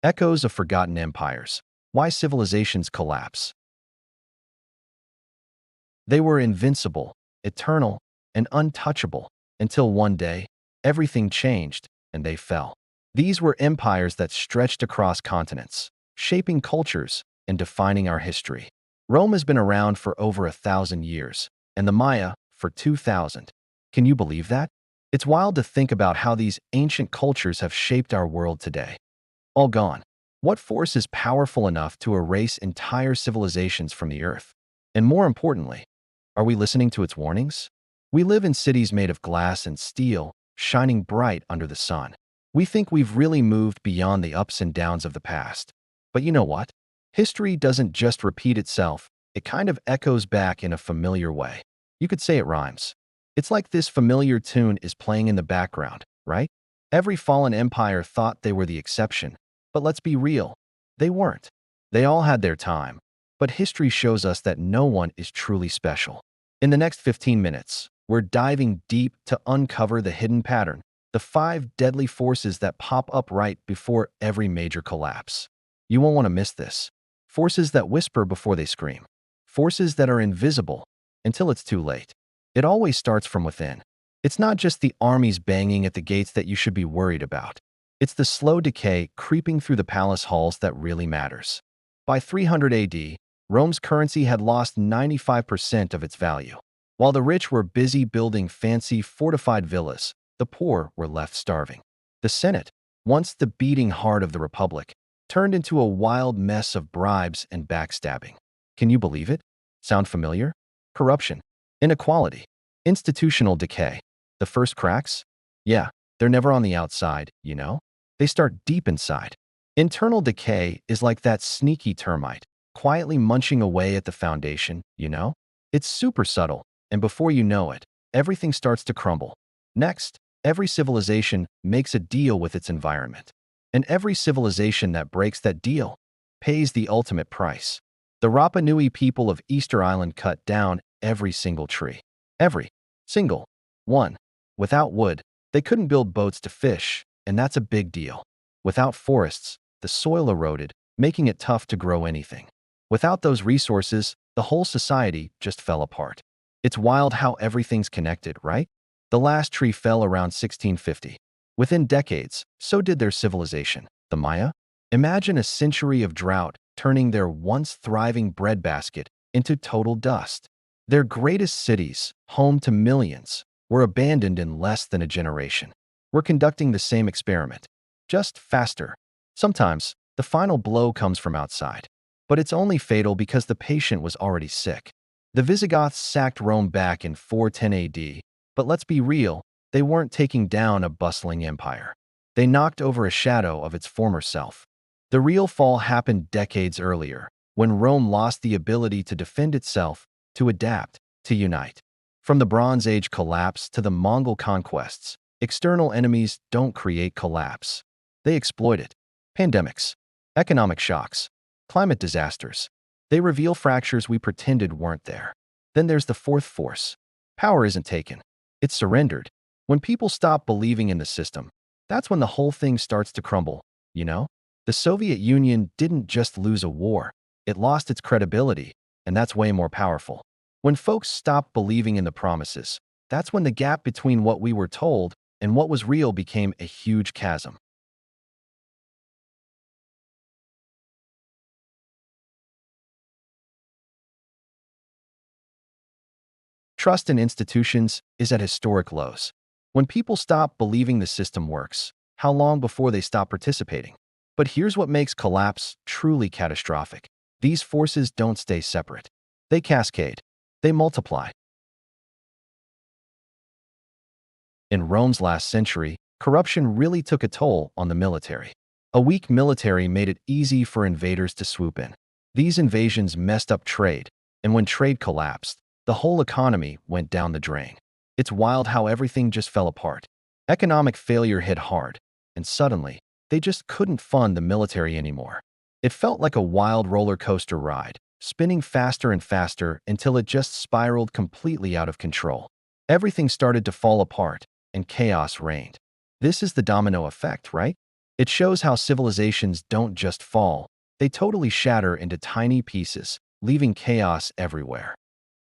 Echoes of forgotten empires. Why civilizations collapse. They were invincible, eternal, and untouchable until one day, everything changed and they fell. These were empires that stretched across continents, shaping cultures and defining our history. Rome has been around for over 1,000 years, and the Maya for 2,000. Can you believe that? It's wild to think about how these ancient cultures have shaped our world today. All gone. What force is powerful enough to erase entire civilizations from the earth? And more importantly, are we listening to its warnings? We live in cities made of glass and steel, shining bright under the sun. We think we've really moved beyond the ups and downs of the past. But you know what? History doesn't just repeat itself, it kind of echoes back in a familiar way. You could say it rhymes. It's like this familiar tune is playing in the background, right? Every fallen empire thought they were the exception, but let's be real, they weren't. They all had their time, but history shows us that no one is truly special. In the next 15 minutes, we're diving deep to uncover the hidden pattern, the 5 deadly forces that pop up right before every major collapse. You won't want to miss this. Forces that whisper before they scream. Forces that are invisible until it's too late. It always starts from within. It's not just the armies banging at the gates that you should be worried about. It's the slow decay creeping through the palace halls that really matters. By 300 AD, Rome's currency had lost 95% of its value. While the rich were busy building fancy fortified villas, the poor were left starving. The Senate, once the beating heart of the Republic, turned into a wild mess of bribes and backstabbing. Can you believe it? Sound familiar? Corruption, inequality, institutional decay. The first cracks? Yeah, they're never on the outside, you know? They start deep inside. Internal decay is like that sneaky termite, quietly munching away at the foundation, you know? It's super subtle, and before you know it, everything starts to crumble. Next, every civilization makes a deal with its environment. And every civilization that breaks that deal pays the ultimate price. The Rapa Nui people of Easter Island cut down every single tree. Every single one. Without wood, they couldn't build boats to fish, and that's a big deal. Without forests, the soil eroded, making it tough to grow anything. Without those resources, the whole society just fell apart. It's wild how everything's connected, right? The last tree fell around 1650. Within decades, so did their civilization, the Maya. Imagine a century of drought turning their once thriving breadbasket into total dust. Their greatest cities, home to millions, were abandoned in less than a generation. We're conducting the same experiment, just faster. Sometimes, the final blow comes from outside, but it's only fatal because the patient was already sick. The Visigoths sacked Rome back in 410 AD, but let's be real, they weren't taking down a bustling empire. They knocked over a shadow of its former self. The real fall happened decades earlier, when Rome lost the ability to defend itself, to adapt, to unite. From the Bronze Age collapse to the Mongol conquests, external enemies don't create collapse. They exploit it. Pandemics, economic shocks, climate disasters. They reveal fractures we pretended weren't there. Then there's the fourth force. Power isn't taken. It's surrendered. When people stop believing in the system, that's when the whole thing starts to crumble, you know? The Soviet Union didn't just lose a war, it lost its credibility, and that's way more powerful. When folks stopped believing in the promises, that's when the gap between what we were told and what was real became a huge chasm. Trust in institutions is at historic lows. When people stop believing the system works, how long before they stop participating? But here's what makes collapse truly catastrophic. These forces don't stay separate. They cascade. They multiply. In Rome's last century, corruption really took a toll on the military. A weak military made it easy for invaders to swoop in. These invasions messed up trade, and when trade collapsed, the whole economy went down the drain. It's wild how everything just fell apart. Economic failure hit hard, and suddenly, they just couldn't fund the military anymore. It felt like a wild roller coaster ride, spinning faster and faster until it just spiraled completely out of control. Everything started to fall apart, and chaos reigned. This is the domino effect, right? It shows how civilizations don't just fall, they totally shatter into tiny pieces, leaving chaos everywhere.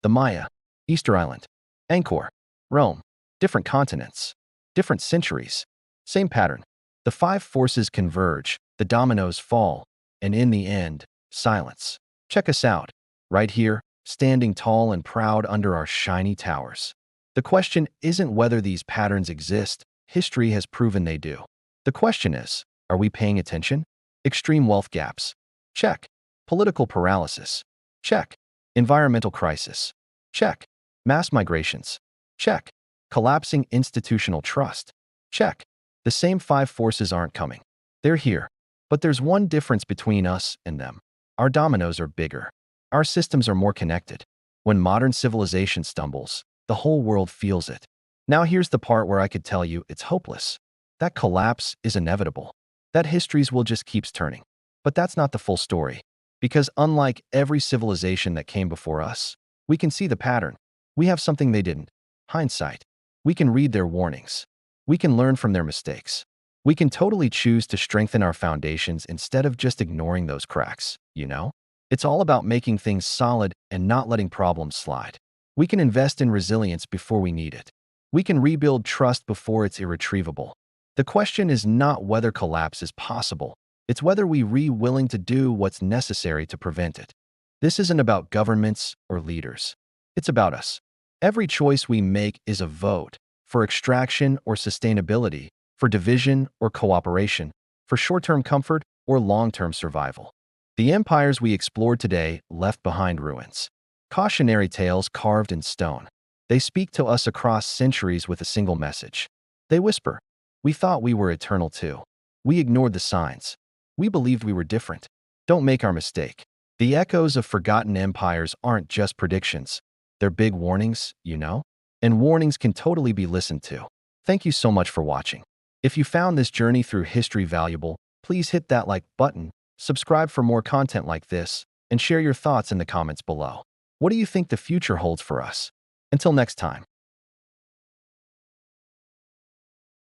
The Maya, Easter Island, Angkor, Rome, different continents, different centuries, same pattern. The five forces converge, the dominoes fall, and in the end, silence. Check us out, right here, standing tall and proud under our shiny towers. The question isn't whether these patterns exist, history has proven they do. The question is, are we paying attention? Extreme wealth gaps. Check. Political paralysis. Check. Environmental crisis. Check. Mass migrations. Check. Collapsing institutional trust. Check. The same five forces aren't coming. They're here. But there's one difference between us and them. Our dominoes are bigger. Our systems are more connected. When modern civilization stumbles, the whole world feels it. Now here's the part where I could tell you it's hopeless. That collapse is inevitable. That histories will just keeps turning. But that's not the full story. Because unlike every civilization that came before us, we can see the pattern. We have something they didn't. Hindsight. We can read their warnings. We can learn from their mistakes. We can totally choose to strengthen our foundations instead of just ignoring those cracks, you know? It's all about making things solid and not letting problems slide. We can invest in resilience before we need it. We can rebuild trust before it's irretrievable. The question is not whether collapse is possible. It's whether we're willing to do what's necessary to prevent it. This isn't about governments or leaders. It's about us. Every choice we make is a vote for extraction or sustainability, for division or cooperation, for short-term comfort or long-term survival. The empires we explored today left behind ruins. Cautionary tales carved in stone. They speak to us across centuries with a single message. They whisper, "We thought we were eternal too. We ignored the signs. We believed we were different. Don't make our mistake." The echoes of forgotten empires aren't just predictions. They're big warnings, you know? And warnings can totally be listened to. Thank you so much for watching. If you found this journey through history valuable, please hit that like button, subscribe for more content like this, and share your thoughts in the comments below. What do you think the future holds for us? Until next time.